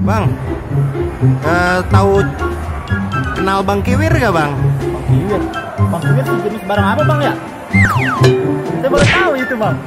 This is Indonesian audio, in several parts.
Bang, tahu kenal Bang Kiwir gak Bang? Bang Kiwir? Bang Kiwir sejenis barang apa Bang ya? Saya baru tahu itu Bang.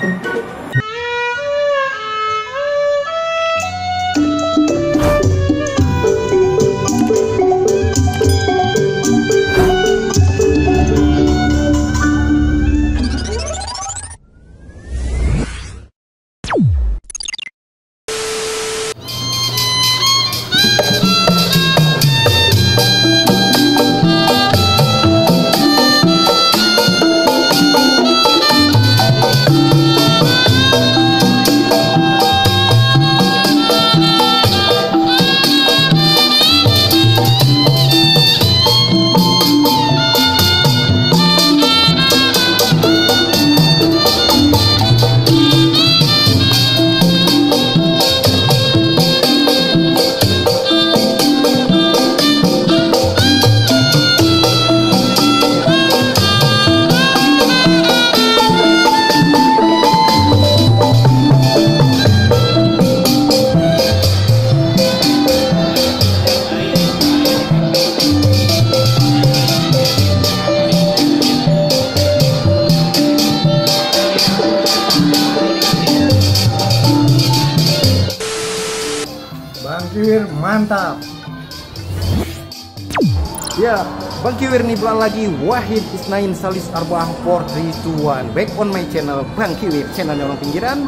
Bang Kiwir mantap. Ya, Bang Kiwir nih bulan lagi Wahid Isnain Salis Arba'ah 431. Back on my channel Bang Kiwir, channelnya orang pinggiran.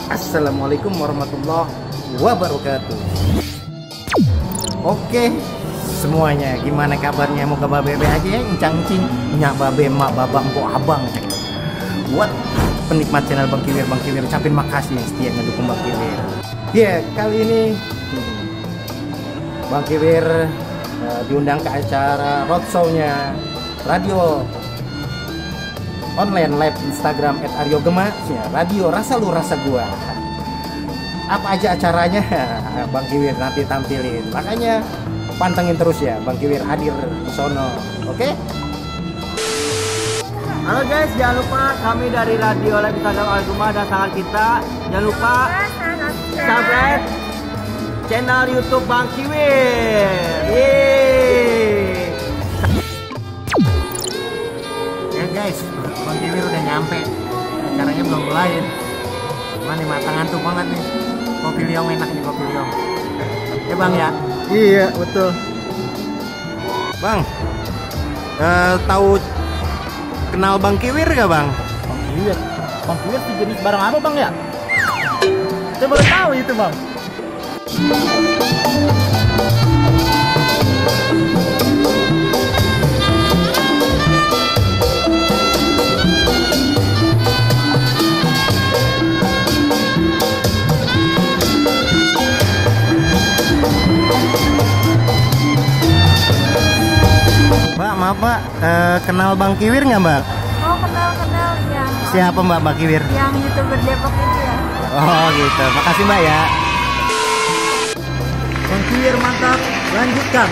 Assalamualaikum warahmatullahi wabarakatuh. Oke semuanya, gimana kabarnya? Mau kabar bebe aja ya, encang-encing, nyak babe, mak babang, bo abang. Buat penikmat channel Bang Kiwir ucapin makasih yang setia ngedukung Bang Kiwir. Ya, kali ini Bang Kiwir diundang ke acara roadshow-nya radio online live Instagram @aryogema, ya, radio rasa lu rasa gua. Apa aja acaranya Bang Kiwir nanti tampilin, makanya pantengin terus ya, Bang Kiwir hadir di sono. Oke? Halo guys, jangan lupa kami dari radio live Instagram Aryogema dan sangat kita. Jangan lupa subscribe channel YouTube Bang Kiwir. Yeay. Ya guys, Bang Kiwir udah nyampe. Acaranya belum mulai. Mana nih, mata ngantuk banget nih. Kopi liong enak nih, kopi liong. Ya Bang ya? Iya, betul. Bang, tahu kenal Bang Kiwir gak Bang? Bang Kiwir? Bang Kiwir sejenis barang apa Bang ya? Saya baru tahu itu Bang. Mbak, maaf Mbak, kenal Bang Kiwir nggak Mbak? Oh, kenal ya. Siapa Mbak, Bang Kiwir? Yang YouTuber Depok itu ya. Oh gitu, makasih Mbak ya. Bang Kiwir mantap, lanjutkan.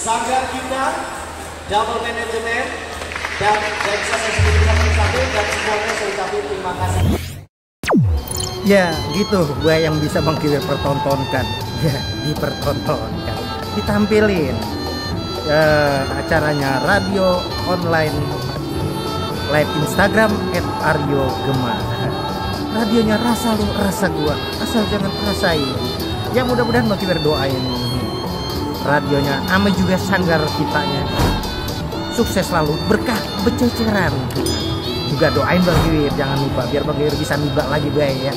Sanggar kita, double manajemen, dan saya sendiri satu dan semuanya saya ucapin terima kasih. Ya gitu, gue yang bisa Bang Kiwir pertontonkan. Ya, dipertontonkan, ditampilin acaranya radio online live Instagram @aryogema. Radionya rasa lu, rasa gua, asal jangan rasain. Ya mudah-mudahan Bang Kiwir doain radionya, ame juga sanggar kitanya sukses selalu, berkah bececeran. Juga doain Bang Kiwir, jangan lupa biar Bang Kiwir bisa nibak lagi bay ya,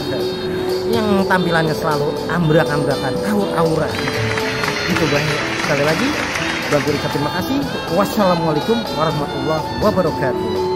yang tampilannya selalu ambrak-ambrakan, aur-auran itu banyak. Sekali lagi Bang Kiwir terima kasih. Wassalamualaikum warahmatullahi wabarakatuh.